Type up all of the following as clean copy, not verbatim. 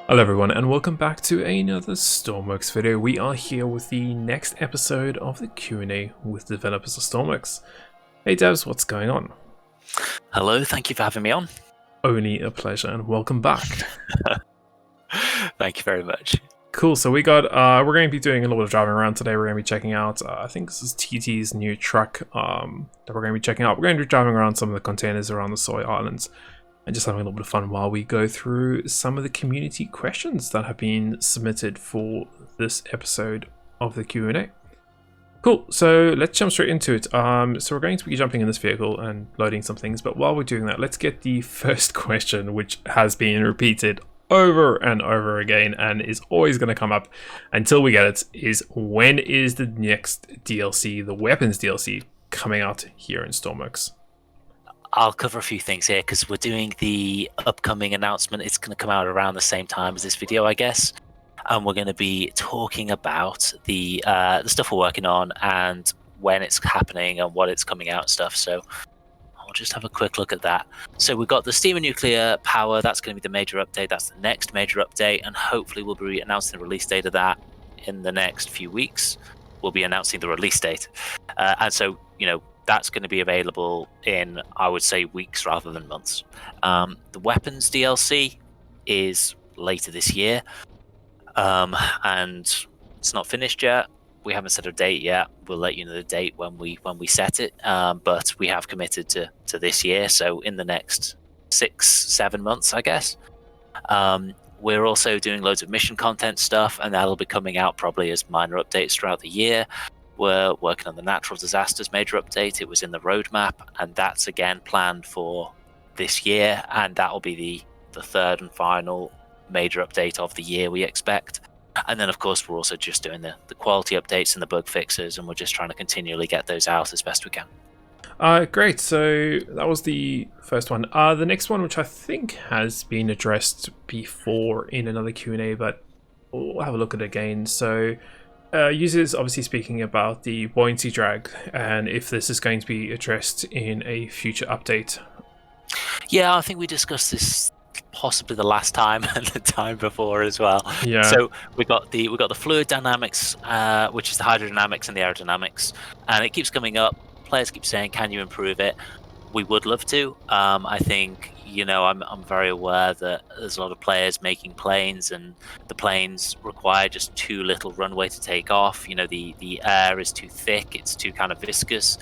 Hello everyone and welcome back to another Stormworks video. We are here with the next episode of the Q&A with Developers of Stormworks. Hey devs, what's going on? Hello, thank you for having me on. Only a pleasure and welcome back. Thank you very much. Cool, so we're going to be doing a little bit of driving around today. We're going to be checking out, I think this is TT's new truck that we're going to be checking out. We're going to be driving around some of the containers around the Soy Islands and just having a little bit of fun while we go through some of the community questions that have been submitted for this episode of the Q&A. Cool, so let's jump straight into it. So we're going to be jumping in this vehicle and loading some things, but while we're doing that, let's get the first question, which has been repeated over and over again and is always going to come up until we get it, is when is the next DLC, the weapons DLC, coming out here in Stormworks? I'll cover a few things here because we're doing the upcoming announcement. It's going to come out around the same time as this video, I guess. And we're going to be talking about the stuff we're working on and when it's happening and what it's coming out and stuff. So I'll just have a quick look at that. So we've got the steam and nuclear power. That's going to be the major update. That's the next major update. And hopefully we'll be announcing the release date of that in the next few weeks. We'll be announcing the release date. And so, you know, that's going to be available in, I would say, weeks rather than months. The weapons DLC is later this year, and it's not finished yet. We haven't set a date yet. We'll let you know the date when we set it. But we have committed to this year, so in the next 6-7 months, I guess. We're also doing loads of mission content stuff, and that'll be coming out probably as minor updates throughout the year. We're working on the natural disasters major update. It was in the roadmap, and that's again planned for this year, and that will be the third and final major update of the year we expect. And then of course we're also just doing the quality updates and the bug fixes, and we're just trying to continually get those out as best we can. Great, so that was the first one. The next one, which I think has been addressed before in another Q&A, but we'll have a look at it again. So users obviously speaking about the Bouyanacy Drag and if this is going to be addressed in a future update. Yeah, I think we discussed this possibly the last time and the time before as well. Yeah. So we got the fluid dynamics, which is the hydrodynamics and the aerodynamics, and it keeps coming up. Players keep saying, "Can you improve it?" We would love to. I think, you know, I'm very aware that there's a lot of players making planes, and the planes require just too little runway to take off. You know, the air is too thick, it's too kind of viscous.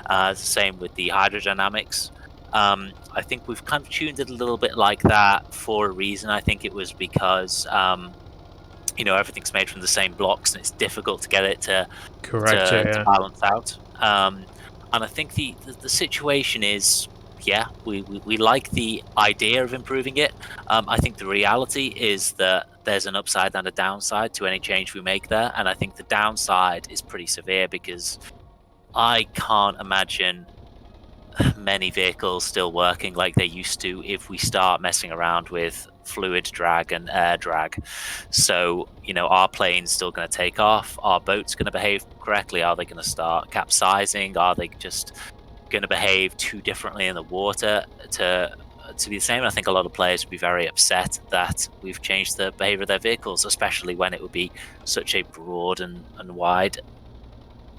The same with the hydrodynamics. I think we've kind of tuned it a little bit like that for a reason. I think it was because you know, everything's made from the same blocks, and it's difficult to get it to balance out. And I think the situation is, yeah, we like the idea of improving it. I think the reality is that there's an upside and a downside to any change we make there. And I think the downside is pretty severe because I can't imagine many vehicles still working like they used to if we start messing around with fluid drag and air drag. So, you know, our plane's still going to take off? Our boat's going to behave correctly? Are they going to start capsizing? Are they just going to behave too differently in the water to be the same? I think a lot of players would be very upset that we've changed the behavior of their vehicles, especially when it would be such a broad and wide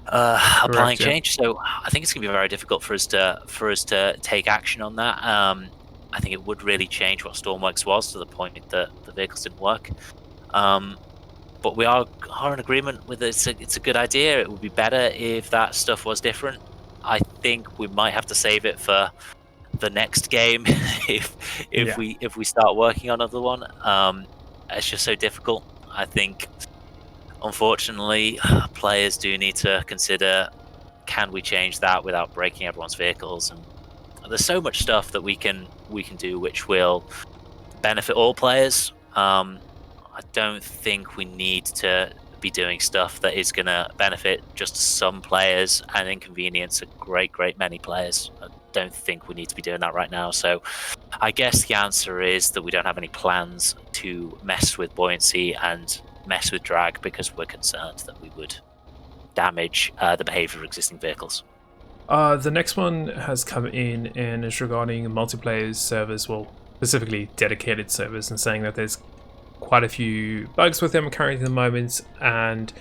applying change. So I think it's going to be very difficult for us to take action on that. I think it would really change what Stormworks was to the point that the vehicles didn't work. But we are in agreement with it. It's a good idea. It would be better if that stuff was different. I think we might have to save it for the next game if we start working on another one. It's just so difficult. I think, unfortunately, players do need to consider, can we change that without breaking everyone's vehicles? And there's so much stuff that we can do which will benefit all players. I don't think we need to be doing stuff that is going to benefit just some players and inconvenience a great many players. I don't think we need to be doing that right now. So I guess the answer is that we don't have any plans to mess with buoyancy and mess with drag because we're concerned that we would damage the behavior of existing vehicles. The next one has come in and is regarding multiplayer servers, well, specifically dedicated servers, and saying that there's quite a few bugs with them currently at the moment, and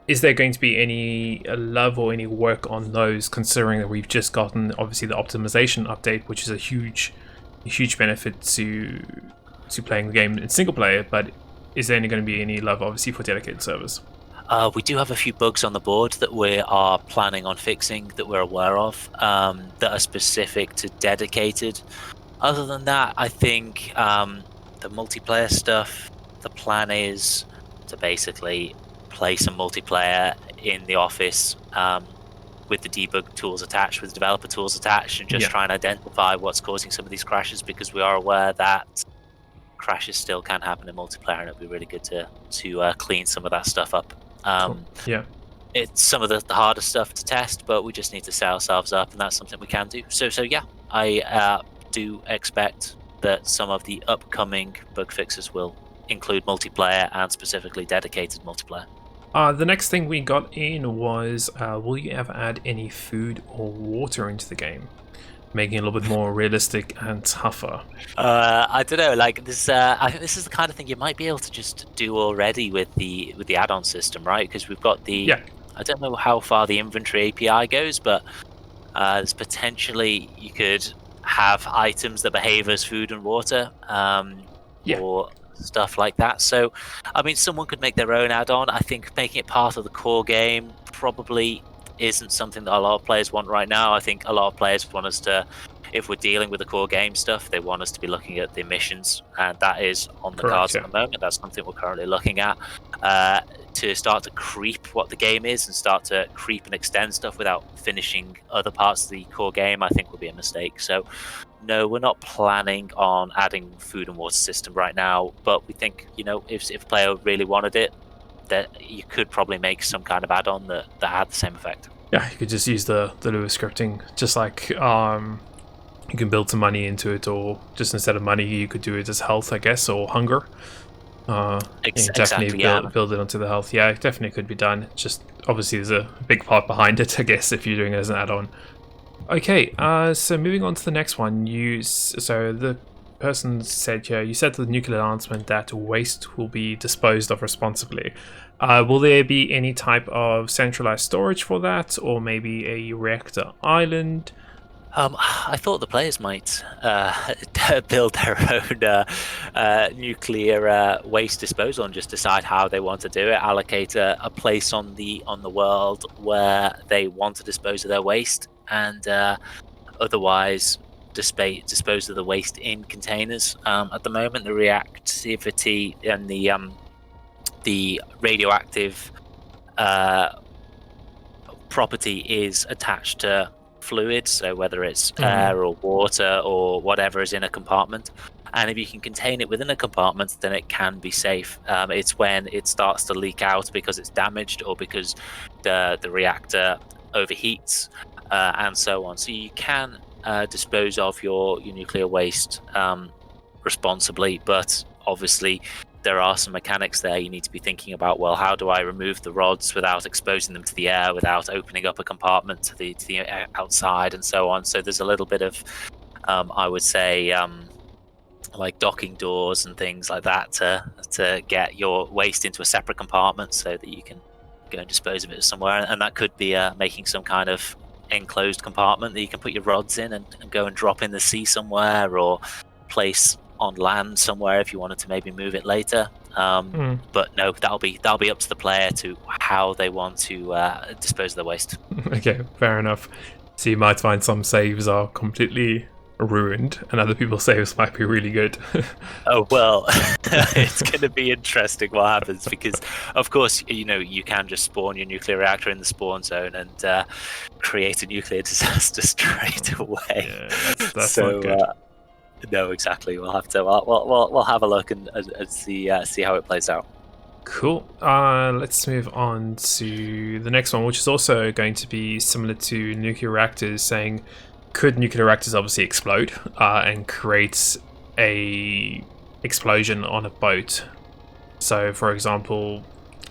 is there going to be any love or any work on those, considering that we've just gotten obviously the optimization update, which is a huge benefit to playing the game in single player, but is there going to be any love obviously for dedicated servers? We do have a few bugs on the board that we are planning on fixing, that we're aware of, that are specific to dedicated. Other than that, I think the multiplayer stuff, the plan is to basically play some multiplayer in the office with the debug tools attached, with the developer tools attached, and just try and identify what's causing some of these crashes, because we are aware that crashes still can happen in multiplayer, and it'd be really good to clean some of that stuff up. Cool. It's some of the harder stuff to test, but we just need to set ourselves up, and that's something we can do. So yeah, I do expect that some of the upcoming bug fixes will include multiplayer, and specifically dedicated multiplayer. The next thing we got in was, will you ever add any food or water into the game, making it a little bit more realistic and tougher? I don't know, like this. I think this is the kind of thing you might be able to just do already with the add-on system, right? Because we've got the. I don't know how far the inventory API goes, but there's potentially you could have items that behave as food and water, or stuff like that. So, I mean, someone could make their own add-on. I think making it part of the core game probably isn't something that a lot of players want right now. I think a lot of players want us to, if we're dealing with the core game stuff, they want us to be looking at the missions, and that is on the cards at the moment. That's something we're currently looking at. To start to creep what the game is and start to creep and extend stuff without finishing other parts of the core game, I think would be a mistake. So no, we're not planning on adding food and water system right now, but we think, you know, if a player really wanted it, that you could probably make some kind of add-on that had the same effect. Yeah, you could just use the Lua scripting, just like you can build some money into it, or just instead of money you could do it as health, I guess, or hunger. Definitely build it onto the health. Yeah, it definitely could be done. Just obviously there's a big part behind it, I guess, if you're doing it as an add-on. Okay, so moving on to the next one. So the person said here, you said to the nuclear announcement that waste will be disposed of responsibly. Will there be any type of centralized storage for that, or maybe a reactor island? I thought the players might build their own nuclear waste disposal and just decide how they want to do it. Allocate a place on the world where they want to dispose of their waste, and otherwise dispose of the waste in containers. At the moment, the reactivity and the radioactive property is attached to fluid, so whether it's air or water or whatever is in a compartment, and if you can contain it within a compartment, then it can be safe. It's when it starts to leak out because it's damaged or because the reactor overheats, and so on. So you can dispose of your nuclear waste responsibly, but obviously there are some mechanics there. You need to be thinking about, well, how do I remove the rods without exposing them to the air, without opening up a compartment to the outside, and so on. So there's a little bit of, I would say, like docking doors and things like that to get your waste into a separate compartment so that you can go and dispose of it somewhere. And that could be making some kind of enclosed compartment that you can put your rods in and go and drop in the sea somewhere, or place on land somewhere if you wanted to maybe move it later. But no, that'll be up to the player to how they want to dispose of their waste. Okay, fair enough. So you might find some saves are completely ruined and other people's saves might be really good. Oh well, it's going to be interesting what happens, because of course, you know, you can just spawn your nuclear reactor in the spawn zone and create a nuclear disaster straight away. Yeah, that's so, not good. No, exactly. We'll have to. We'll have a look and see how it plays out. Cool. Let's move on to the next one, which is also going to be similar to nuclear reactors. Saying, could nuclear reactors obviously explode and create a explosion on a boat? So, for example,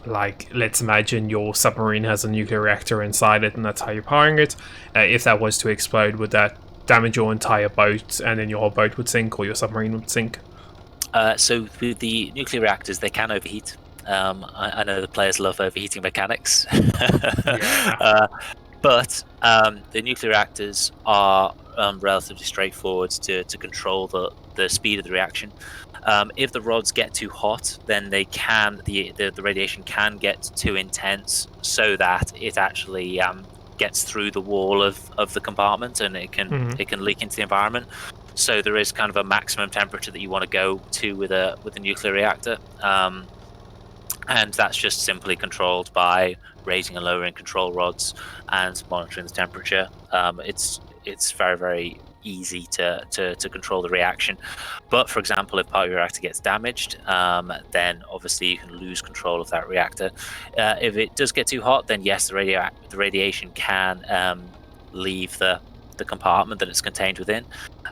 like let's imagine your submarine has a nuclear reactor inside it, and that's how you're powering it. If that was to explode, would that damage your entire boat and then your whole boat would sink, or your submarine would sink? So with the nuclear reactors, they can overheat. I know the players love overheating mechanics. Yeah. But the nuclear reactors are relatively straightforward to control the speed of the reaction. If the rods get too hot, then they can the radiation can get too intense, so that it actually gets through the wall of the compartment, and it can leak into the environment. So there is kind of a maximum temperature that you want to go to with a nuclear reactor. And that's just simply controlled by raising and lowering control rods and monitoring the temperature. It's very, very easy to control the reaction. But for example, if part of your reactor gets damaged, then obviously you can lose control of that reactor. If it does get too hot, then yes, the radiation can leave the compartment that it's contained within.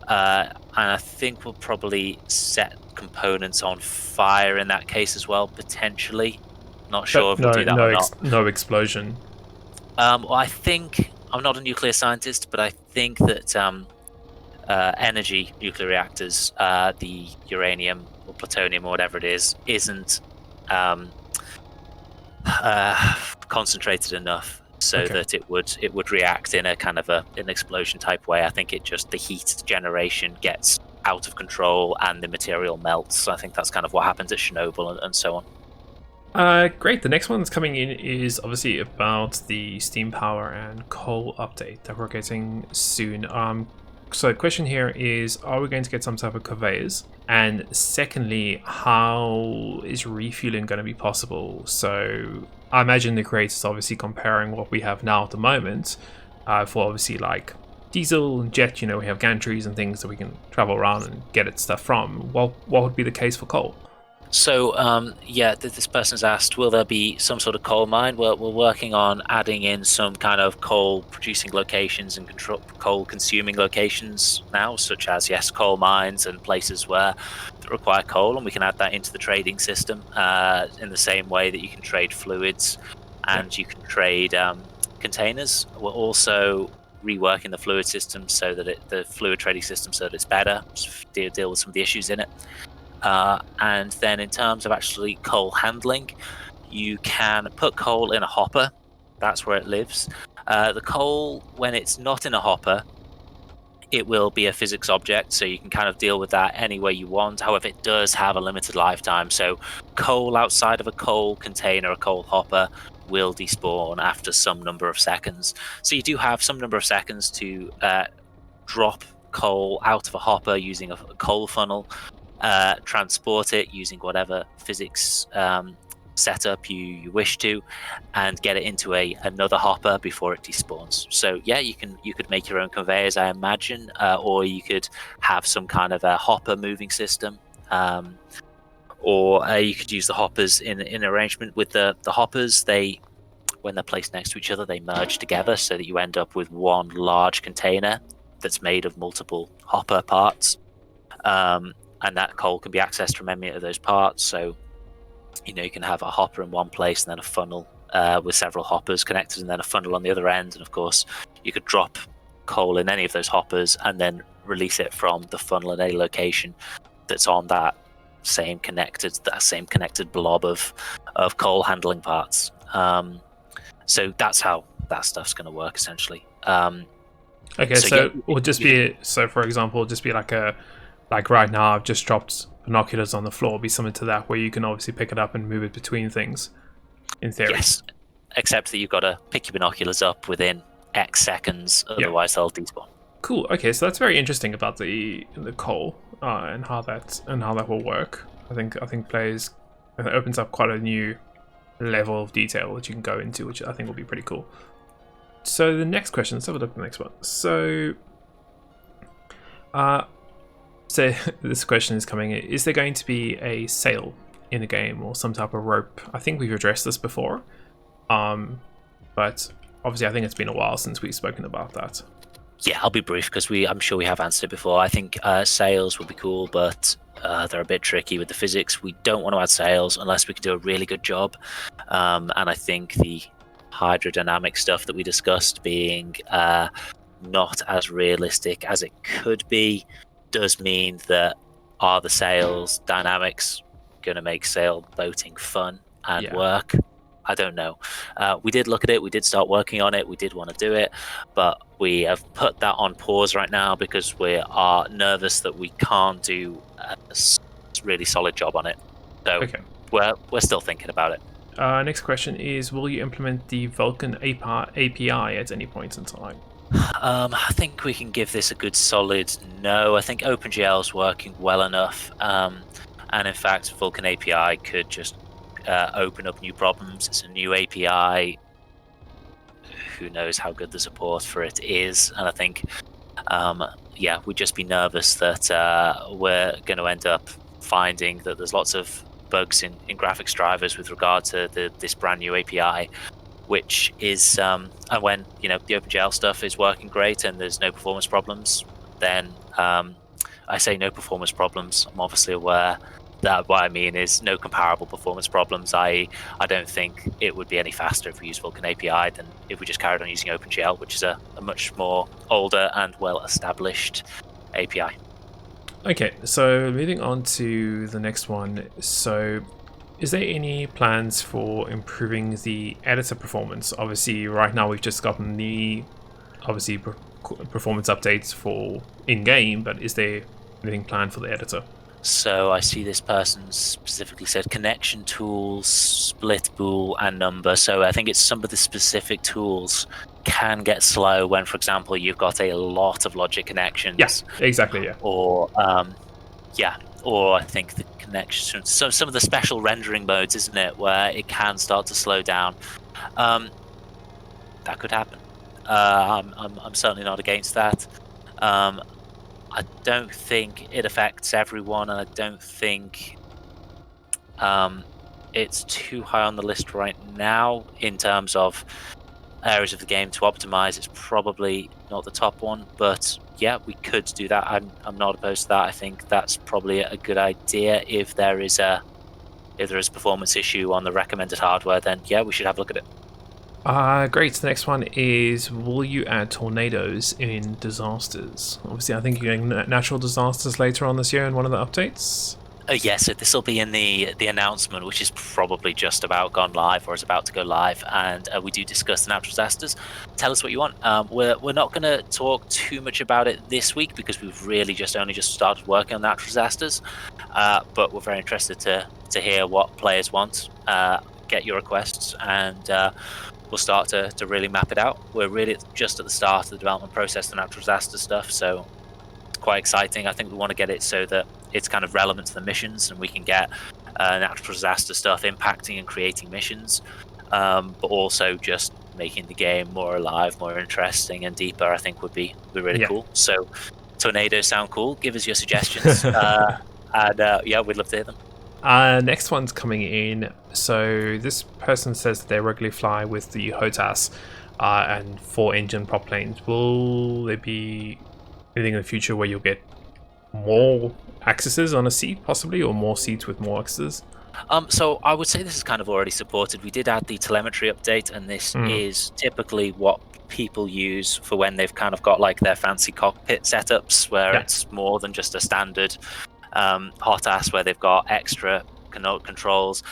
And I think we'll probably set components on fire in that case as well, potentially. Not sure if we'll do that or not. No explosion. Well, I think I'm not a nuclear scientist, but I think that energy nuclear reactors, the uranium or plutonium or whatever it is, isn't concentrated enough so that it would react in a kind of an explosion type way. I think the heat generation gets out of control and the material melts. I think that's kind of what happens at Chernobyl and so on. Great. The next one that's coming in is obviously about the steam power and coal update that we're getting soon. So the question here is, are we going to get some type of conveyors? And secondly, how is refueling going to be possible? So I imagine the creator's obviously comparing what we have now at the moment for obviously like diesel and jet. You know, we have gantries and things that we can travel around and get it stuff from. What would be the case for coal? So, this person's asked, will there be some sort of coal mine? We're working on adding in some kind of coal-producing locations and coal-consuming locations now, such as, yes, coal mines and places that require coal, and we can add that into the trading system in the same way that you can trade fluids and you can trade containers. We're also reworking the fluid system so that the fluid trading system so that it's better, deal with some of the issues in it. And then in terms of actually coal handling, you can put coal in a hopper. That's where it lives. The coal, when it's not in a hopper, it will be a physics object, so you can kind of deal with that any way you want. However, it does have a limited lifetime, so coal outside of a coal container, a coal hopper, will despawn after some number of seconds. So you do have some number of seconds to drop coal out of a hopper using a coal funnel, transport it using whatever physics setup you wish to, and get it into another hopper before it despawns. So yeah, you could make your own conveyors, I imagine, or you could have some kind of a hopper moving system, or you could use the hoppers in arrangement with the hoppers. When they're placed next to each other, they merge together so that you end up with one large container that's made of multiple hopper parts. And that coal can be accessed from any of those parts. So, you can have a hopper in one place and then a funnel with several hoppers connected, and then a funnel on the other end. And of course, you could drop coal in any of those hoppers and then release it from the funnel in any location that's on that same connected blob of coal handling parts. So that's how that stuff's going to work essentially. Okay, so it would just be for example, just be like right now I've just dropped binoculars on the floor, be something to that where you can obviously pick it up and move it between things, in theory. Yes, except that you've got to pick your binoculars up within X seconds, otherwise they'll despawn. Cool. Okay, so that's very interesting about the coal and how that will work. I think players, it opens up quite a new level of detail that you can go into, which I think will be pretty cool. So the next question, let's have a look at the next one. So this question is coming in. Is there going to be a sail in the game or some type of rope? I think we've addressed this before, but obviously I think it's been a while since we've spoken about that. Yeah, I'll be brief because I'm sure we have answered it before. I think sails would be cool, but they're a bit tricky with the physics. We don't want to add sails unless we can do a really good job. And I think the hydrodynamic stuff that we discussed being not as realistic as it could be does mean that are the sales dynamics going to make sailboating fun and work? I don't know. We did look at it. We did start working on it. We did want to do it, but we have put that on pause right now because we are nervous that we can't do a really solid job on it. So we're still thinking about it. Next question is, will you implement the Vulcan API at any point in time? I think we can give this a good solid no. I think OpenGL is working well enough. And in fact, Vulcan API could just open up new problems. It's a new API. Who knows how good the support for it is? And I think, we'd just be nervous that we're going to end up finding that there's lots of bugs in graphics drivers with regard to this brand new API, which is and when the OpenGL stuff is working great and there's no performance problems, then I say no performance problems. I'm obviously aware that what I mean is no comparable performance problems. I don't think it would be any faster if we use Vulcan API than if we just carried on using OpenGL, which is a much more older and well-established API. Okay, so moving on to the next one. So is there any plans for improving the editor performance? Obviously, right now we've just gotten the performance updates for in-game, but is there anything planned for the editor? So I see this person specifically said connection tools, split bool, and number. So I think it's some of the specific tools can get slow when, for example, you've got a lot of logic connections. Yes, exactly, yeah. Or or I think the connections. So some of the special rendering modes, isn't it, where it can start to slow down. That could happen. I'm certainly not against that. I don't think it affects everyone, and I don't think it's too high on the list right now in terms of areas of the game to optimize. It's probably not the top one, but yeah, we could do that. I'm not opposed to that. I think that's probably a good idea. If there is a performance issue on the recommended hardware, then yeah, we should have a look at it. Great. The next one is, will you add tornadoes in disasters? Obviously, I think you're getting natural disasters later on this year in one of the updates. Yes, so this will be in the announcement, which is probably just about gone live or is about to go live, and we do discuss the natural disasters. Tell us what you want. We're not going to talk too much about it this week because we've really only just started working on natural disasters, but we're very interested to hear what players want, get your requests, and we'll start to really map it out. We're really just at the start of the development process, the natural disaster stuff, so it's quite exciting. I think we want to get it so that it's kind of relevant to the missions and we can get natural disaster stuff impacting and creating missions, but also just making the game more alive, more interesting and deeper, I think would be really cool. So tornadoes sound cool. Give us your suggestions. And we'd love to hear them. Next one's coming in. So this person says that they regularly fly with the HOTAS and 4-engine prop planes. Will there be anything in the future where you'll get more accesses on a seat, possibly, or more seats with more accesses? So I would say this is kind of already supported. We did add the telemetry update, and this is typically what people use for when they've kind of got like their fancy cockpit setups where it's more than just a standard HOTAS where they've got extra controls.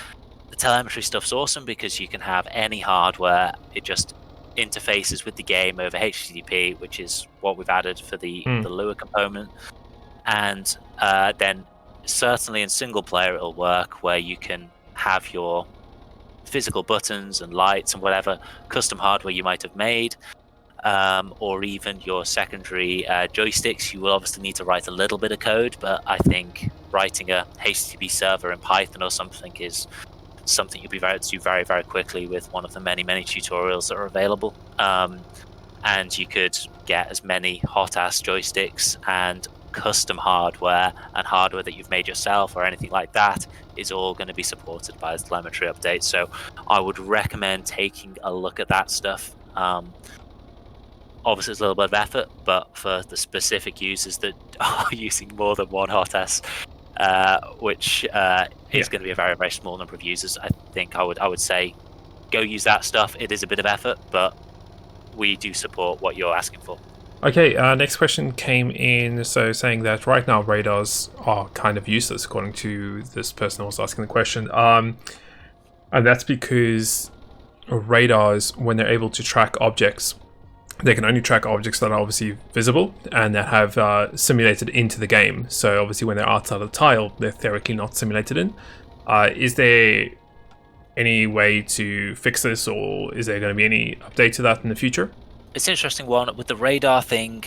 The telemetry stuff's awesome because you can have any hardware. It just interfaces with the game over HTTP, which is what we've added for the Lua component. And then certainly in single player it'll work where you can have your physical buttons and lights and whatever custom hardware you might have made, or even your secondary joysticks. You will obviously need to write a little bit of code, but I think writing a HTTP server in Python or something is something you'll be able to do very, very quickly with one of the many tutorials that are available. And you could get as many HOTAS joysticks and custom hardware and hardware that you've made yourself or anything like that is all going to be supported by the telemetry update. So I would recommend taking a look at that stuff. Obviously it's a little bit of effort, but for the specific users that are using more than one HOTAS, which is going to be a very, very small number of users, I think I would say go use that stuff. It is a bit of effort, but we do support what you're asking for. Okay, next question came in, so saying that right now radars are kind of useless, according to this person who was asking the question. And that's because radars, when they're able to track objects, they can only track objects that are obviously visible and that have simulated into the game. So obviously when they're outside of the tile, they're theoretically not simulated in. Is there any way to fix this, or is there going to be any update to that in the future? It's an interesting one with the radar thing.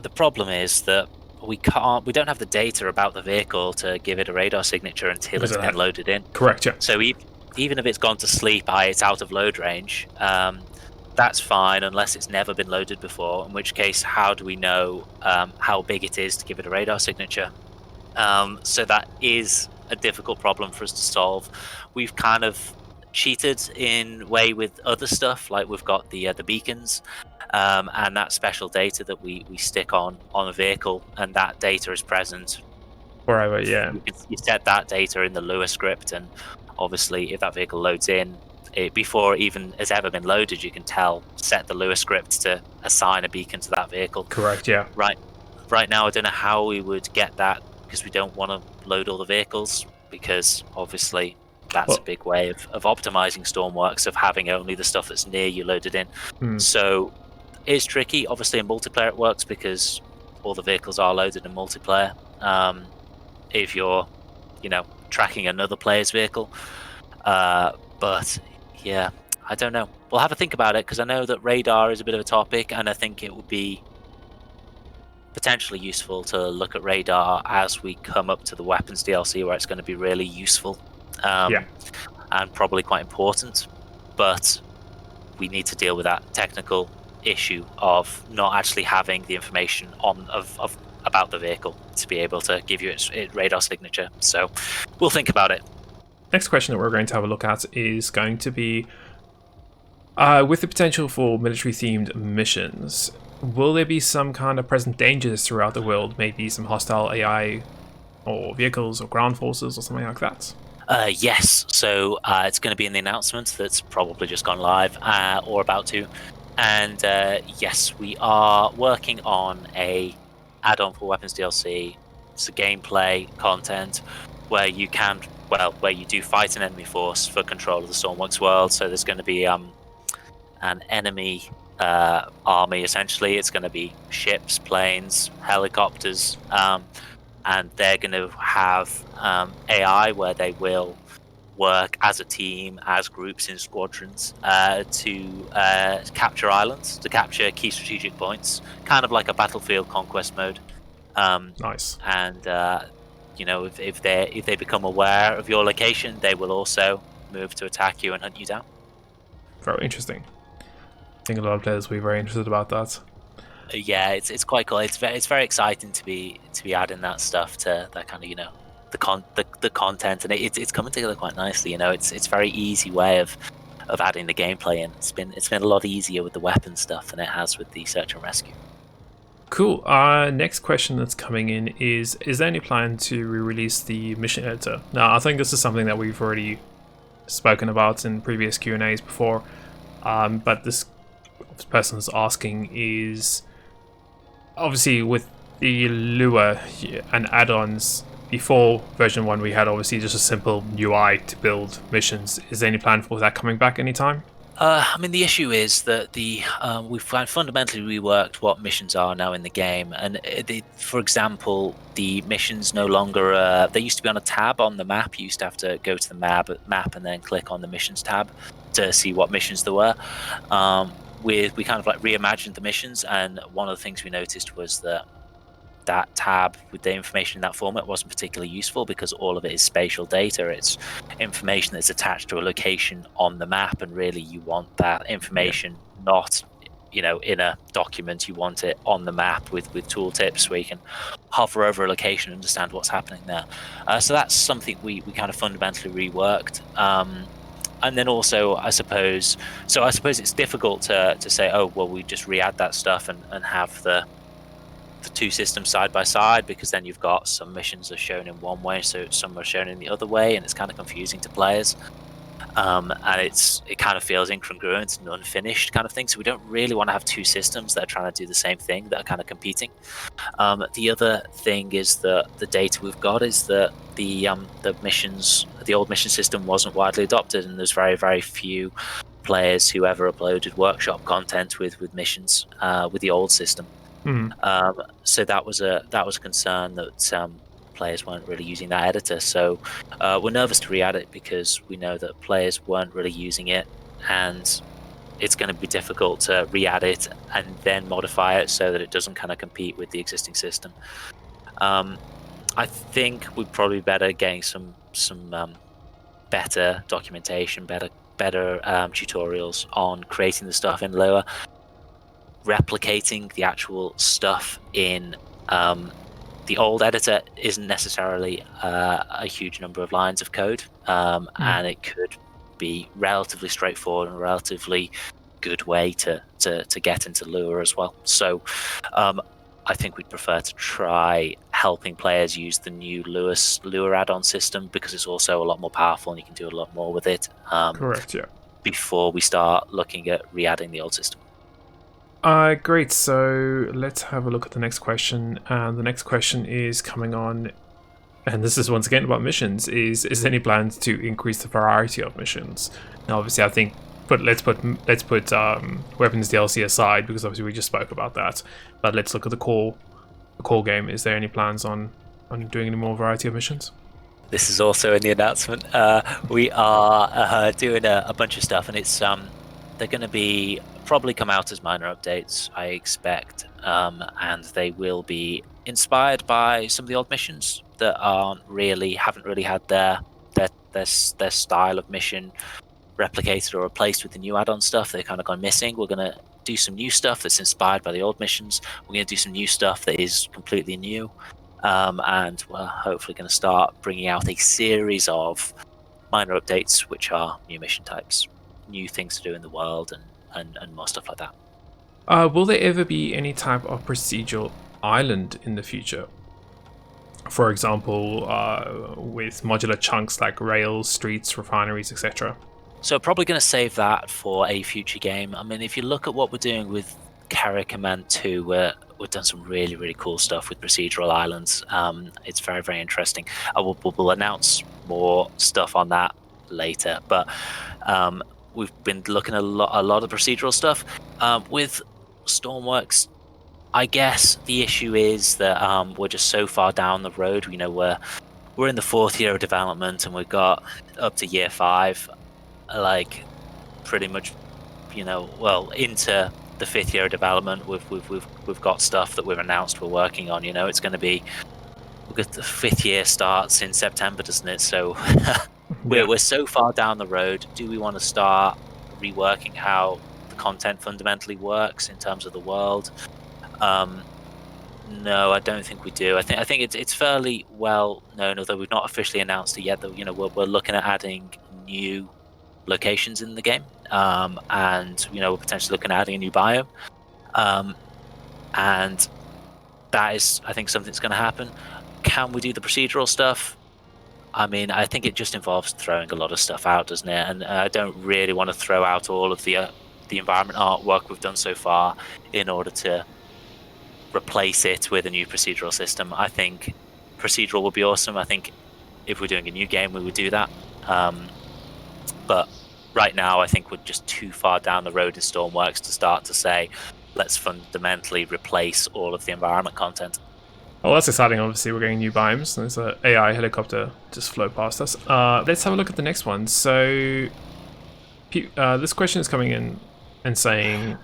The problem is that we don't have the data about the vehicle to give it a radar signature until it's been loaded in. Correct, yeah. So even if it's gone to sleep, it's out of load range, that's fine unless it's never been loaded before, in which case how do we know how big it is to give it a radar signature? So that is a difficult problem for us to solve. We've kind of cheated in way with other stuff, like we've got the beacons and that special data that we stick on a vehicle, and that data is present forever. Yeah, you set that data in the Lua script, and obviously if that vehicle loads in before it even has ever been loaded, you can set the Lua script to assign a beacon to that vehicle. Correct, yeah. Right now I don't know how we would get that, because we don't want to load all the vehicles, because obviously that's a big way of optimizing Stormworks, of having only the stuff that's near you loaded in. So it's tricky. Obviously in multiplayer it works because all the vehicles are loaded in multiplayer. If you're, tracking another player's vehicle. But yeah, I don't know. We'll have a think about it, because I know that radar is a bit of a topic, and I think it would be potentially useful to look at radar as we come up to the weapons DLC, where it's going to be really useful. And probably quite important, but we need to deal with that technical issue of not actually having the information about the vehicle to be able to give you its radar signature. So we'll think about it. Next question that we're going to have a look at is going to be with the potential for military themed missions, will there be some kind of present dangers throughout the world, maybe some hostile AI or vehicles or ground forces or something like that? Yes, so it's going to be in the announcement that's probably just gone live or about to. And yes, we are working on a add-on for Weapons DLC. It's a gameplay content where you do fight an enemy force for control of the Stormworks world. So there's going to be an enemy army, essentially. It's going to be ships, planes, helicopters, and they're going to have AI where they will work as a team, as groups in squadrons, to capture islands, to capture key strategic points, kind of like a battlefield conquest mode. Nice. And if they become aware of your location, they will also move to attack you and hunt you down. Very interesting. I think a lot of players will be very interested about that. Yeah, it's quite cool. It's very exciting to be adding that stuff to that kind of the content, and it's coming together quite nicely. It's very easy way of adding the gameplay in. It's been a lot easier with the weapon stuff than it has with the search and rescue. Cool. Next question that's coming in is there any plan to re-release the mission editor? Now, I think this is something that we've already spoken about in previous Q&As before, but this person's asking is, obviously with the Lua and add-ons, before version 1 we had obviously just a simple UI to build missions. Is there any plan for that coming back anytime? The issue is that we've fundamentally reworked what missions are now in the game, and for example, the missions no longer. They used to be on a tab on the map. You used to have to go to the map and then click on the missions tab to see what missions there were. We kind of reimagined the missions, and one of the things we noticed was that tab with the information in that format wasn't particularly useful, because all of it is spatial data. It's information that's attached to a location on the map, and really you want that information not in a document. You want it on the map with tooltips where you can hover over a location and understand what's happening there. So that's something we kind of fundamentally reworked. And then also, I suppose it's difficult to say, oh well, we just re-add that stuff and have the two systems side by side, because then you've got some missions are shown in one way, so some are shown in the other way, and it's kind of confusing to players. and it kind of feels incongruent and unfinished kind of thing. So we don't really want to have two systems that are trying to do the same thing, that are kind of competing. The other thing is that the data we've got is that the old mission system wasn't widely adopted, and there's very, very few players who ever uploaded workshop content with missions with the old system. So that was a concern that players weren't really using that editor. So we're nervous to re-add it because we know that players weren't really using it, and it's going to be difficult to re-add it and then modify it so that it doesn't kind of compete with the existing system. I think we'd probably be better getting some better documentation, better tutorials on creating the stuff in Lua, replicating the actual stuff in the old editor isn't necessarily a huge number of lines of code, and it could be relatively straightforward and a relatively good way to get into Lua as well. So I think we'd prefer to try helping players use the new Lua add-on system, because it's also a lot more powerful and you can do a lot more with it. Correct, yeah. Before we start looking at re-adding the old system. Great, so let's have a look at the next question. And the next question is coming on, and this is once again about missions, is there any plans to increase the variety of missions? Now obviously I think let's put weapons DLC aside, because obviously we just spoke about that, but let's look at the core game. Is there any plans on doing any more variety of missions? This is also in the announcement. We are doing a bunch of stuff, and it's they're going to be probably come out as minor updates, I expect, and they will be inspired by some of the old missions that haven't really had their style of mission replicated or replaced with the new add-on stuff. They've kind of gone missing. We're going to do some new stuff that's inspired by the old missions. We're going to do some new stuff that is completely new, and we're hopefully going to start bringing out a series of minor updates which are new mission types, new things to do in the world, and more stuff like that. Will there ever be any type of procedural island in the future? For example, with modular chunks like rails, streets, refineries, etc. So probably going to save that for a future game. I mean, if you look at what we're doing with Carrier Command 2, we've done some really, really cool stuff with procedural islands. It's very, very interesting. We'll announce more stuff on that later, but we've been looking at a lot of procedural stuff. With Stormworks, I guess the issue is that we're just so far down the road. You know, we're in the 4th year of development, and we've got up to year 5, like pretty much, you know, well into the 5th year of development. We've got stuff that we've announced we're working on. You know, it's going to be, the 5th year starts in September, doesn't it? So we're so far down the road. Do we want to start reworking how the content fundamentally works in terms of the world? No, I don't think we do. I think it's fairly well known, although we've not officially announced it yet, that, you know, we're looking at adding new locations in the game, and, you know, we're potentially looking at adding a new biome, and that is, I think, something that's going to happen. Can we do the procedural stuff? I mean, I think it just involves throwing a lot of stuff out, doesn't it? And I don't really want to throw out all of the environment artwork we've done so far in order to replace it with a new procedural system. I think procedural would be awesome. I think if we're doing a new game, we would do that. But right now, I think we're just too far down the road in Stormworks to start to say, let's fundamentally replace all of the environment content. Well, that's exciting. Obviously, we're getting new biomes. There's an AI helicopter just flew past us. Let's have a look at the next one. So, this question is coming in and saying,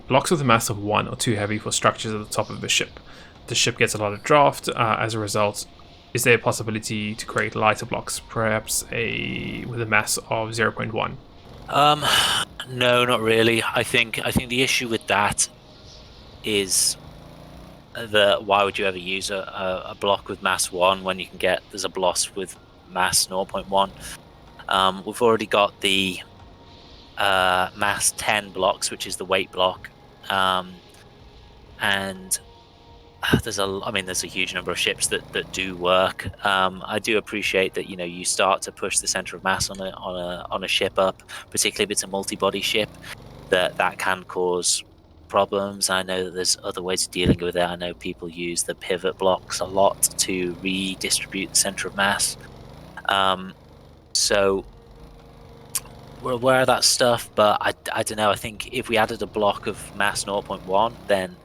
blocks with a mass of 1 are too heavy for structures at the top of the ship. The ship gets a lot of draft. As a result, is there a possibility to create lighter blocks, perhaps with a mass of 0.1? No, not really. I think the issue with that is why would you ever use a block with mass 1 when you can get, there's a block with mass 0.1. We've already got the mass 10 blocks, which is the weight block, and there's a huge number of ships that do work. I do appreciate that you start to push the center of mass on a ship up, particularly if it's a multi-body ship. That can cause problems. I know that there's other ways of dealing with it. I know people use the pivot blocks a lot to redistribute the center of mass. So we're aware of that stuff, but I don't know. I think if we added a block of mass 0.1, then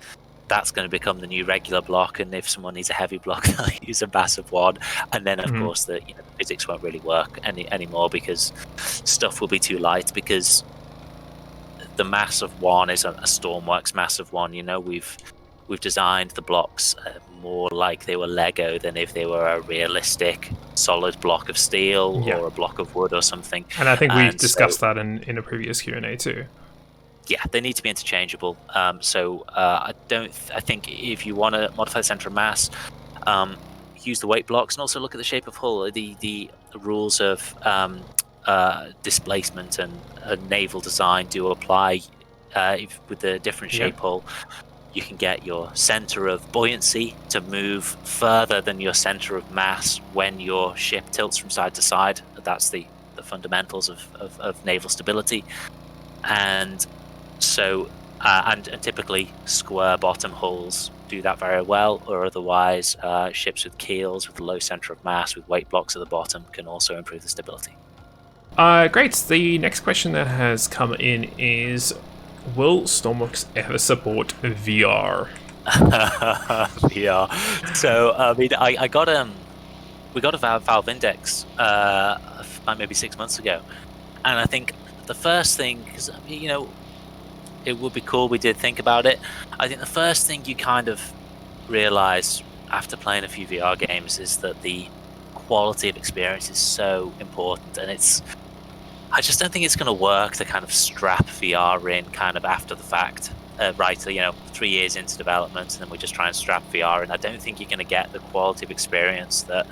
that's going to become the new regular block, and if someone needs a heavy block, they'll use a massive one, and then of course the physics won't really work anymore because stuff will be too light, because the mass of one is a Stormworks mass of one. We've designed the blocks more like they were Lego than if they were a realistic solid block of steel or a block of wood or something. And I think we've discussed that in a previous Q&A too. Yeah, they need to be interchangeable. I think if you want to modify the center of mass, use the weight blocks, and also look at the shape of hull. The rules of displacement and naval design do apply. With the different shape hull, you can get your center of buoyancy to move further than your center of mass when your ship tilts from side to side. That's the fundamentals of naval stability. And so, and typically square bottom hulls do that very well, or otherwise ships with keels with a low center of mass with weight blocks at the bottom can also improve the stability. Great. The next question that has come in is, will Stormworks ever support VR? VR. So I got we got a Valve Index maybe 6 months ago, and I think the first thing, because it would be cool, we did think about it. I think the first thing you kind of realize after playing a few VR games is that the quality of experience is so important, and I just don't think it's going to work to kind of strap VR in kind of after the fact, right? 3 years into development, and then we just try and strap VR in. I don't think you're going to get the quality of experience that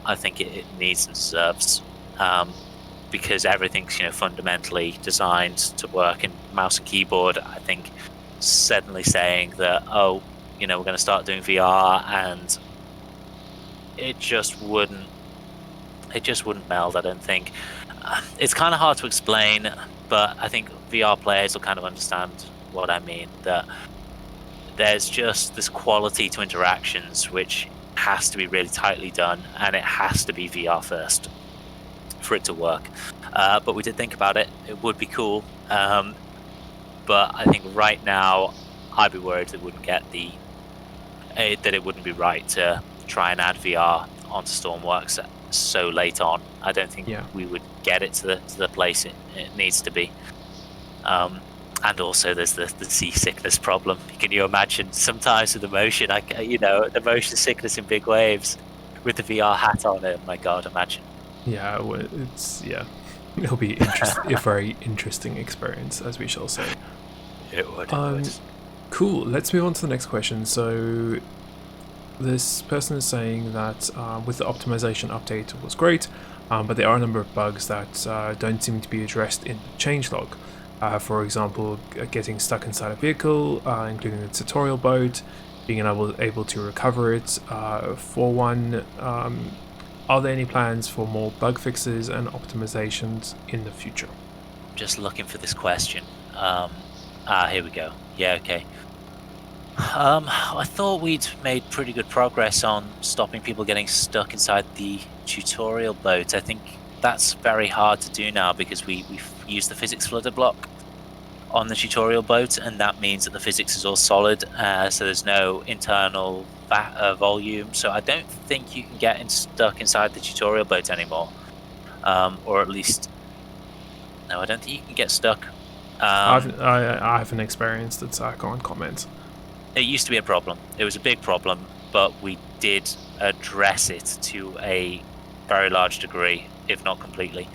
I think it needs and deserves, because everything's fundamentally designed to work in mouse and keyboard. I think suddenly saying that we're going to start doing VR, and it just wouldn't meld. I don't think. It's kind of hard to explain, but I think VR players will kind of understand what I mean. That there's just this quality to interactions which has to be really tightly done, and it has to be VR first for it to work. But we did think about it. It would be cool. But I think right now I'd be worried that it wouldn't be right to try and add VR onto Stormworks so late on. I don't think we would get it to the place it needs to be. And also there's the seasickness problem. Can you imagine sometimes with the motion, the motion sickness in big waves with the VR hat on? Oh my god, imagine. Yeah, it'll be a very interesting experience, as we shall say. It would. Cool, let's move on to the next question. So this person is saying that with the optimization update it was great, but there are a number of bugs that don't seem to be addressed in the changelog. For example, getting stuck inside a vehicle, including the tutorial boat, being able to recover it. For one, are there any plans for more bug fixes and optimizations in the future? Just looking for this question. Here we go. Yeah, okay. I thought we'd made pretty good progress on stopping people getting stuck inside the tutorial boat. I think that's very hard to do now because we've used the physics flooded block on the tutorial boat, and that means that the physics is all solid, so there's no internal volume. So I don't think you can get stuck inside the tutorial boat anymore, or at least, no, I don't think you can get stuck. I haven't experienced it, so I can't comment. It used to be a problem. It was a big problem, but we did address it to a very large degree, if not completely.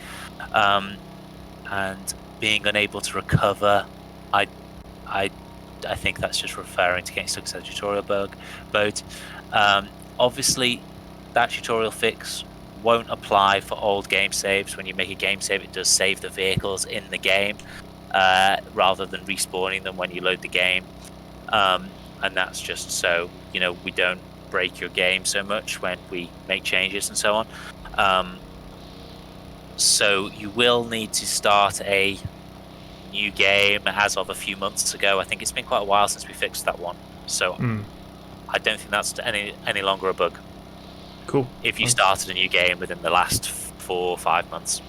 And being unable to recover, I think that's just referring to getting stuck inside the tutorial boat. Obviously, that tutorial fix won't apply for old game saves. When you make a game save, it does save the vehicles in the game rather than respawning them when you load the game. And that's just so we don't break your game so much when we make changes and so on. So you will need to start a new game as of a few months ago. I think it's been quite a while since we fixed that one, so I don't think that's any longer a bug. Cool. If you started a new game within the last 4 or 5 months.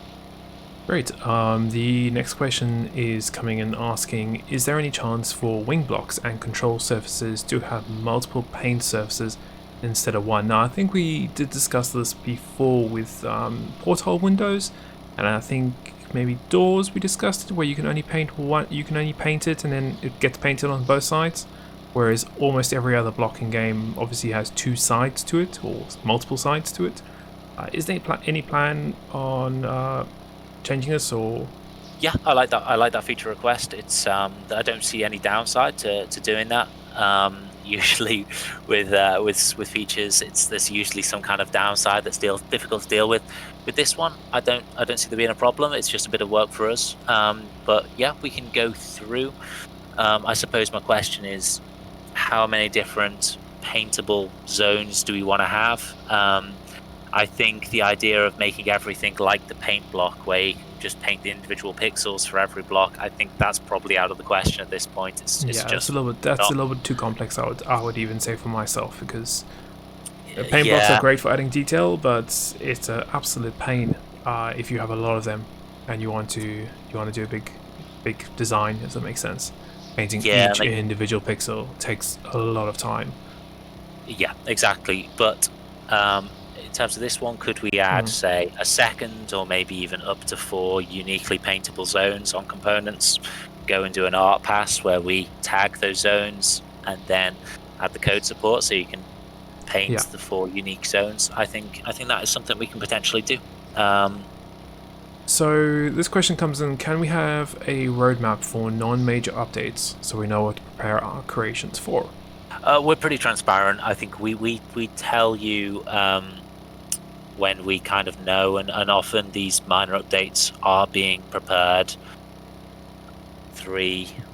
Great. The next question is coming in asking, is there any chance for wing blocks and control surfaces to have multiple paint surfaces instead of one? Now, I think we did discuss this before with porthole windows, and I think maybe doors we discussed it, where you can only paint one, you can only paint it and then it gets painted on both sides, whereas almost every other blocking game obviously has 2 sides to it, or multiple sides to it. Is there any plan on changing this, or? Yeah, I like that feature request. It's I don't see any downside to doing that. Usually with features, there's usually some kind of downside that's difficult to deal with. With this one, I don't see there being a problem. It's just a bit of work for us. But yeah, we can go through. I suppose my question is, how many different paintable zones do we want to have? I think the idea of making everything like the paint block, where you can just paint the individual pixels for every block, I think that's probably out of the question at this point. It's just that's a little bit too complex. I would even say for myself, because paint blocks are great for adding detail, but it's an absolute pain if you have a lot of them and you want to do a big design. Does that make sense? Painting each individual pixel takes a lot of time. Yeah, exactly. But in terms of this one, could we add, say, a second or maybe even up to 4 uniquely paintable zones on components? Go and do an art pass where we tag those zones and then add the code support so you can paint the 4 unique zones. I think that is something we can potentially do. So this question comes in, can we have a roadmap for non-major updates so we know what to prepare our creations for? We're pretty transparent. I think we tell you when we kind of know, and often these minor updates are being prepared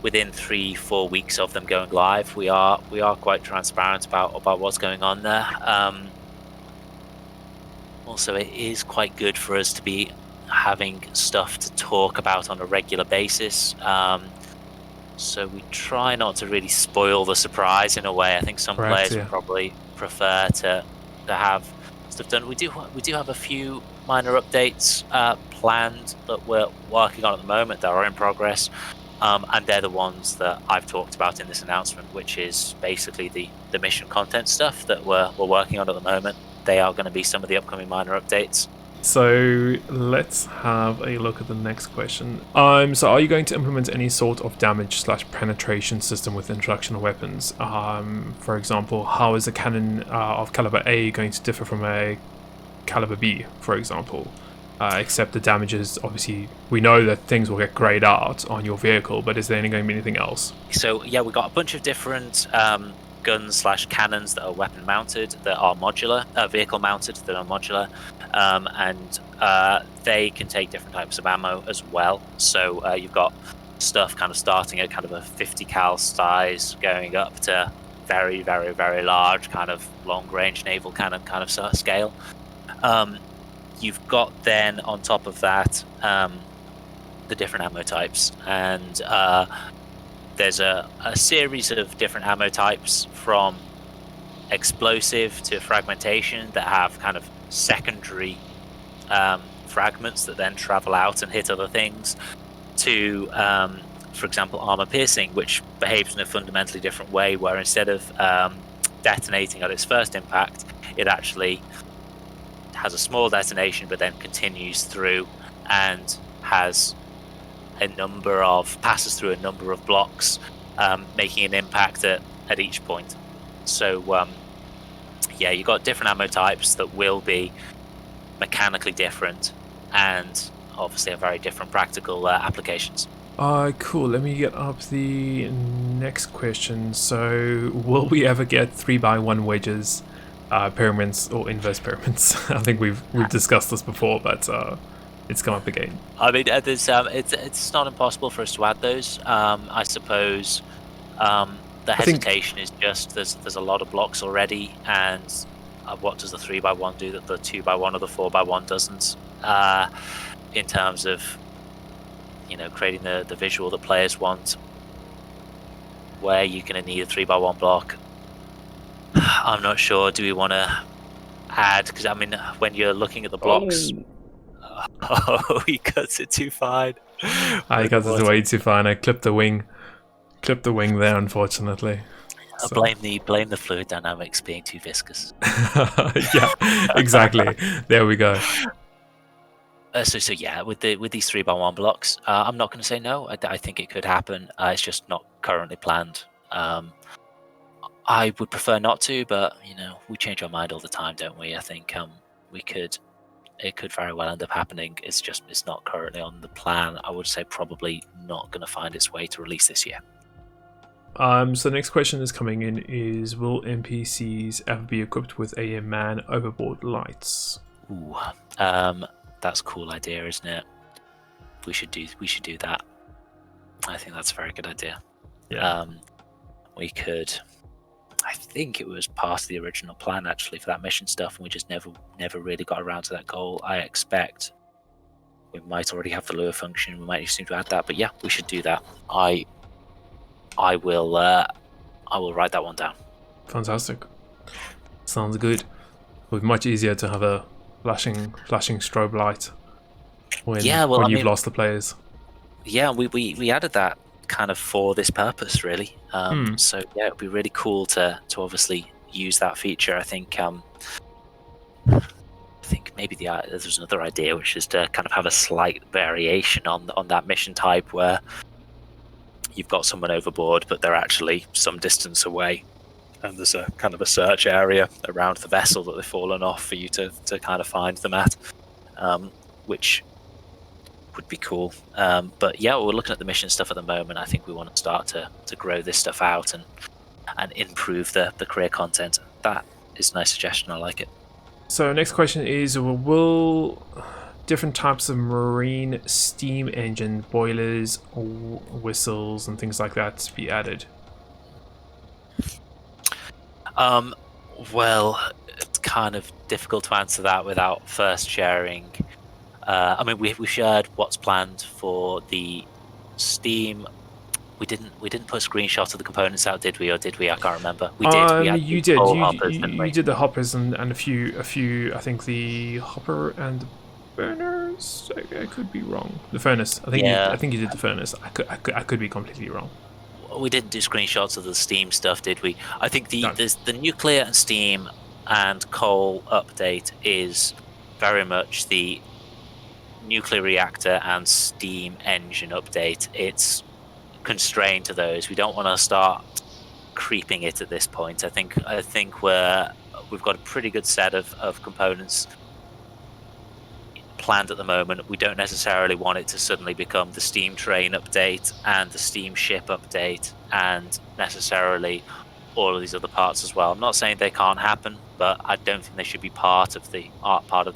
within 3-4 weeks of them going live. We are quite transparent about what's going on there. Also, it is quite good for us to be having stuff to talk about on a regular basis. So we try not to really spoil the surprise in a way. I think some players would probably prefer to have stuff done. We do have a few minor updates planned that we're working on at the moment that are in progress. And they're the ones that I've talked about in this announcement, which is basically the mission content stuff that we're working on at the moment. They are going to be some of the upcoming minor updates. So let's have a look at the next question. So are you going to implement any sort of damage/penetration system with introduction of weapons? For example, how is a cannon of caliber A going to differ from a caliber B, for example? Except the damages, obviously, we know that things will get grayed out on your vehicle, but is there going to be anything else? So yeah, we've got a bunch of different guns/cannons that are weapon mounted, that are modular, vehicle mounted, that are modular, and they can take different types of ammo as well. So you've got stuff kind of starting at kind of a 50 cal size, going up to very, very, very large kind of long range naval cannon kind of scale. You've got then on top of that the different ammo types, and there's a series of different ammo types, from explosive to fragmentation, that have kind of secondary fragments that then travel out and hit other things, to for example armor piercing, which behaves in a fundamentally different way, where instead of detonating at its first impact, it actually has a small detonation but then continues through and has passes through a number of blocks, making an impact at each point. So yeah, you've got different ammo types that will be mechanically different and obviously have very different practical applications. Cool, let me get up the next question. So will we ever get 3x1 wedges, pyramids or inverse pyramids? I think we've discussed this before, but it's come up again. I mean, it's not impossible for us to add those. I suppose The I think- hesitation is just there's a lot of blocks already, and what does the 3x1 do that the 2x1 or the 4x1 doesn't? In terms of creating the visual that players want, where you're going to need a 3x1 block. I'm not sure. Do we want to add? Because I mean, when you're looking at the blocks, oh, he cuts it too fine. I cut it way too fine. I clipped the wing there, unfortunately. So. Blame the fluid dynamics being too viscous. Yeah, exactly. There we go. So yeah, with these 3x1 blocks, I'm not going to say no. I think it could happen. It's just not currently planned. I would prefer not to, but we change our mind all the time, don't we? I think it could very well end up happening. It's not currently on the plan. I would say probably not going to find its way to release this year. So the next question is coming in is, will NPCs ever be equipped with a Man Overboard Lights? Ooh, that's a cool idea, isn't it? We should do that. I think that's a very good idea. Yeah. We could. I think it was part of the original plan actually for that mission stuff, and we just never really got around to that goal. I expect we might already have the lure function. We might just need to add that, but yeah, we should do that. I will write that one down. Fantastic. Sounds good. It would be much easier to have a flashing strobe light when you've lost the players. Yeah, we added that kind of for this purpose, really. So yeah, it'd be really cool to obviously use that feature. I think maybe there's another idea, which is to kind of have a slight variation on that mission type where you've got someone overboard, but they're actually some distance away, and there's a kind of a search area around the vessel that they've fallen off for you to kind of find them at, which would be cool. But yeah, we're looking at the mission stuff at the moment. I think we want to start to grow this stuff out and improve the career content. That is a nice suggestion. I like it. So next question is, will different types of marine steam engine, boilers, whistles, and things like that be added? Well, it's kind of difficult to answer that without first sharing. I mean, we shared what's planned for the steam. We didn't put a screenshot of the components out, did we? Or did we? I can't remember. We did. You did. You did the hoppers and a few. I think the hopper and the burners. I could be wrong. The furnace. I think you did the furnace. I could be completely wrong. We didn't do screenshots of the steam stuff, did we? I think there's the nuclear and steam and coal update is very much the nuclear reactor and steam engine update. It's constrained to those. We don't want to start creeping it at this point. I think we've got a pretty good set of components planned at the moment. We don't necessarily want it to suddenly become the steam train update and the steam ship update and necessarily all of these other parts as well. I'm not saying they can't happen, but I don't think they should be part of the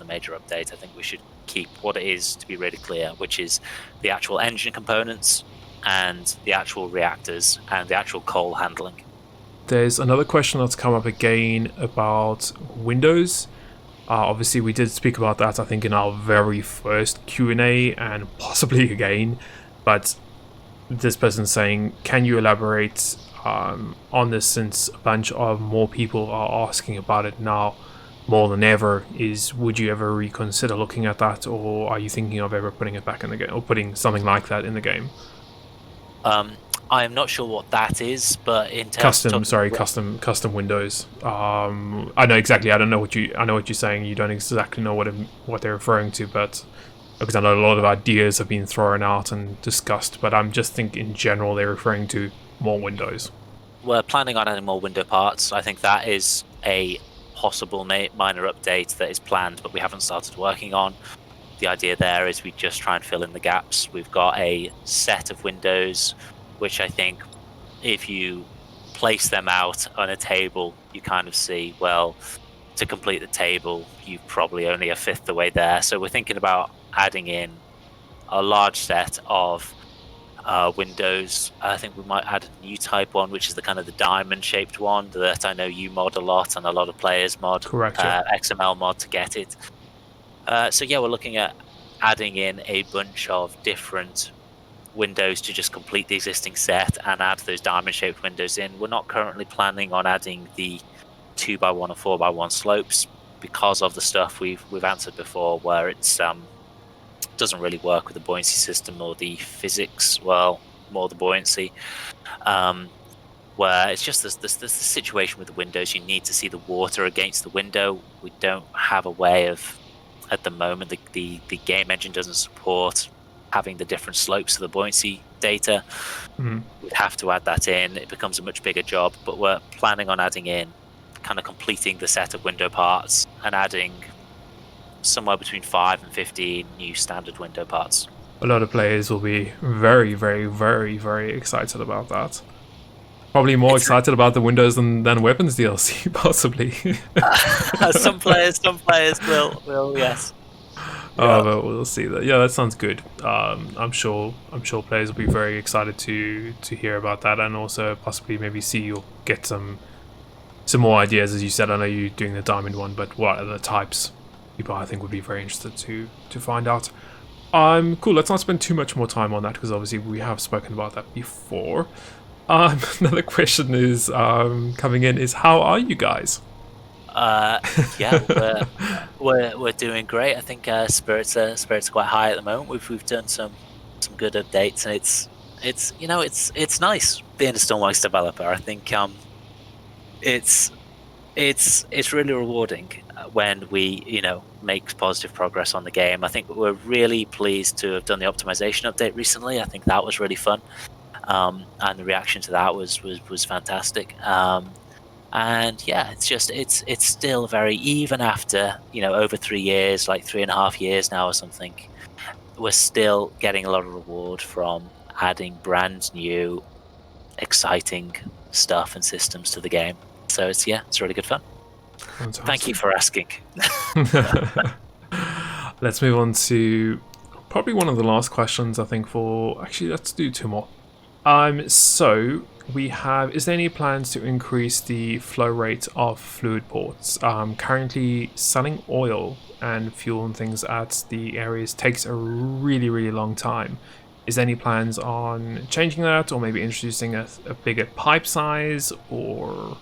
major update. I think we should keep what it is, to be really clear, which is the actual engine components and the actual reactors and the actual coal handling. There's another question that's come up again about Windows. Obviously, we did speak about that, I think, in our very first Q&A and possibly again. But this person's saying, can you elaborate on this, since a bunch of more people are asking about it now more than ever? Would you ever reconsider looking at that, or are you thinking of ever putting it back in the game, or putting something like that in the game? I'm not sure what that is, but in terms custom Windows. I know exactly. I know what you're saying. You don't exactly know what they're referring to, but because I know a lot of ideas have been thrown out and discussed, but I'm just thinking in general they're referring to more Windows. We're planning on adding more window parts. I think that is a possible minor update that is planned, but we haven't started working on. The idea there is we just try and fill in the gaps. We've got a set of windows, which I think if you place them out on a table, you kind of see, well, to complete the table, you probably only a fifth the way there. So we're thinking about adding in a large set of windows. I think we might add a new type one, which is the kind of the diamond-shaped one that I know you mod a lot and a lot of players mod. Correct, yeah. XML mod to get it. So yeah, we're looking at adding in a bunch of different windows to just complete the existing set and add those diamond-shaped windows in. We're not currently planning on adding the 2x1 or 4x1 slopes because of the stuff we've answered before, where it's doesn't really work with the buoyancy system or the physics. Well, more the buoyancy, where it's just this situation with the windows. You need to see the water against the window. We don't have a way of, at the moment, the game engine doesn't support having the different slopes of the buoyancy data. We'd have to add that in. It becomes a much bigger job, but we're planning on adding in, kind of completing the set of window parts and adding somewhere between 5 and 15 new standard window parts. A lot of players will be very, very, very, very excited about that. Probably more excited about the windows than weapons DLC, possibly. Some players will, yes. Oh, but we'll see that. Yeah, that sounds good. I'm sure players will be very excited to hear about that, and also possibly maybe see or get some more ideas. As you said, I know you're doing the diamond one, but what other types people I think would be very interested to find out. Cool. Let's not spend too much more time on that, because obviously we have spoken about that before. Another question is coming in is, how are you guys? Yeah, we're doing great. I think spirits are quite high at the moment. We've done some good updates, and it's nice being a Stormworks developer. I think it's really rewarding when we make positive progress on the game. I think we're really pleased to have done the optimization update recently. I think that was really fun, and the reaction to that was fantastic. And yeah, it's still very, even after over 3 years, like 3.5 years now or something, we're still getting a lot of reward from adding brand new, exciting stuff and systems to the game. So it's really good fun. Fantastic. Thank you for asking. Let's move on to probably one of the last questions, I think, actually let's do 2 more. So we have, is there any plans to increase the flow rate of fluid ports? Currently selling oil and fuel and things at the areas takes a really, really long time. Is there any plans on changing that, or maybe introducing a bigger pipe size, or?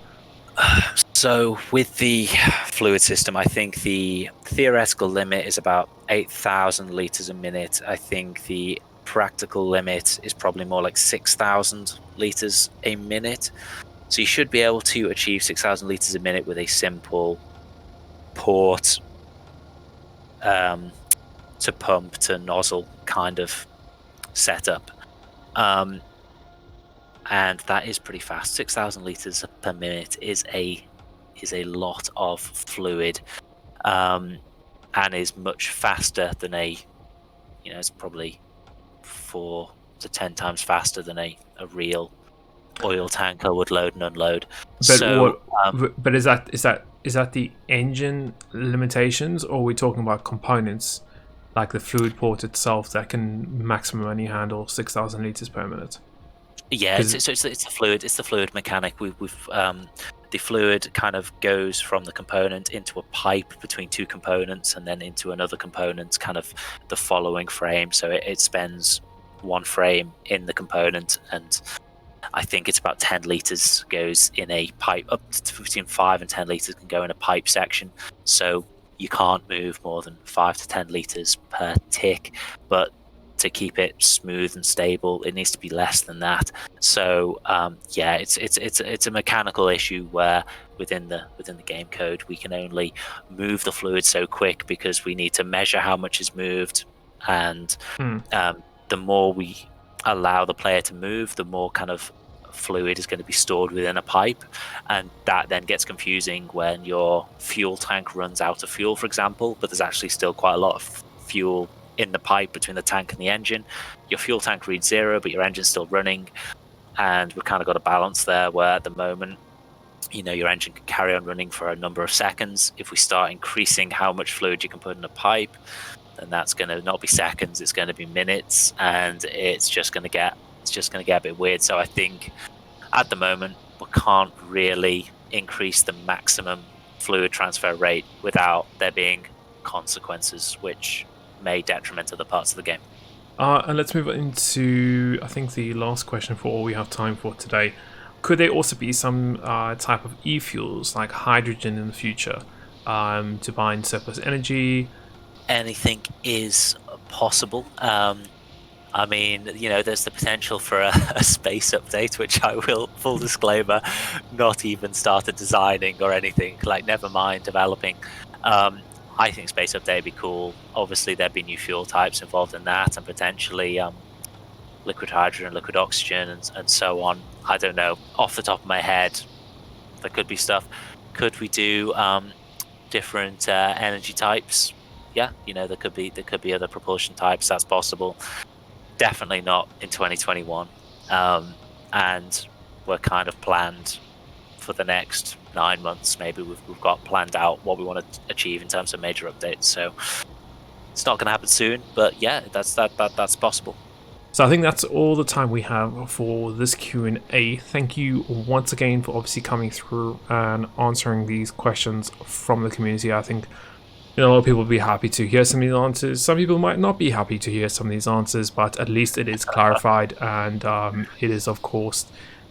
So with the fluid system, I think the theoretical limit is about 8,000 liters a minute. I think the practical limit is probably more like 6,000 liters a minute. So you should be able to achieve 6,000 liters a minute with a simple port to pump to nozzle kind of setup. And that is pretty fast. 6,000 liters per minute is a lot of fluid, and is much faster than it's probably 4 to 10 times faster than a real oil tanker would load and unload. But is that the engine limitations, or are we talking about components like the fluid port itself that can maximum only handle 6,000 liters per minute? Yeah, it's the fluid mechanic. We've the fluid kind of goes from the component into a pipe between 2 components, and then into another component, kind of the following frame. So it spends 1 frame in the component, and I think it's about 10 liters goes in a pipe. Up to between 5 and 10 liters can go in a pipe section. So you can't move more than 5 to 10 liters per tick, but to keep it smooth and stable, it needs to be less than that. So it's a mechanical issue where within the game code we can only move the fluid so quick because we need to measure how much is moved, and the more we allow the player to move, the more kind of fluid is going to be stored within a pipe, and that then gets confusing when your fuel tank runs out of fuel, for example, but there's actually still quite a lot of fuel in the pipe between the tank and the engine. Your fuel tank reads 0, but your engine's still running, and we've kind of got a balance there where at the moment your engine can carry on running for a number of seconds. If we start increasing how much fluid you can put in a pipe, then that's going to not be seconds, it's going to be minutes, and it's just going to get it's just going to get a bit weird. So I think at the moment we can't really increase the maximum fluid transfer rate without there being consequences, which may detriment other parts of the game. And let's move into, I think, the last question for all we have time for today. Could there also be some type of e-fuels, like hydrogen in the future, to bind surplus energy? Anything is possible. I mean, you know, there's the potential for a space update, which I will, full disclaimer, not even started designing or anything, like never mind developing. I think space update would be cool. Obviously, there'd be new fuel types involved in that, and potentially liquid hydrogen, liquid oxygen, and so on. I don't know. Off the top of my head, there could be stuff. Could we do different energy types? Yeah, you know, there could be other propulsion types. That's possible. Definitely not in 2021. And we're kind of planned for the next 9 months. Maybe we've got planned out what we want to achieve in terms of major updates. So it's not going to happen soon, but yeah, that's possible. So I think that's all the time we have for this Q&A. Thank you once again for obviously coming through and answering these questions from the community. I think, you know, a lot of people will be happy to hear some of these answers. Some people might not be happy to hear some of these answers, but at least it is clarified, and it is, of course,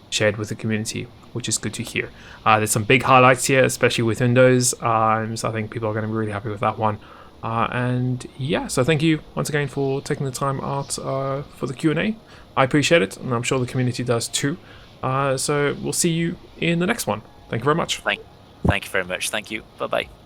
shared with the community, which is good to hear. There's some big highlights here, especially with Windows, so I think people are going to be really happy with that one. And yeah, so thank you once again for taking the time out for the Q&A. I appreciate it, and I'm sure the community does too. So we'll see you in the next one. Thank you very much. Thank you very much. Thank you. Bye-bye.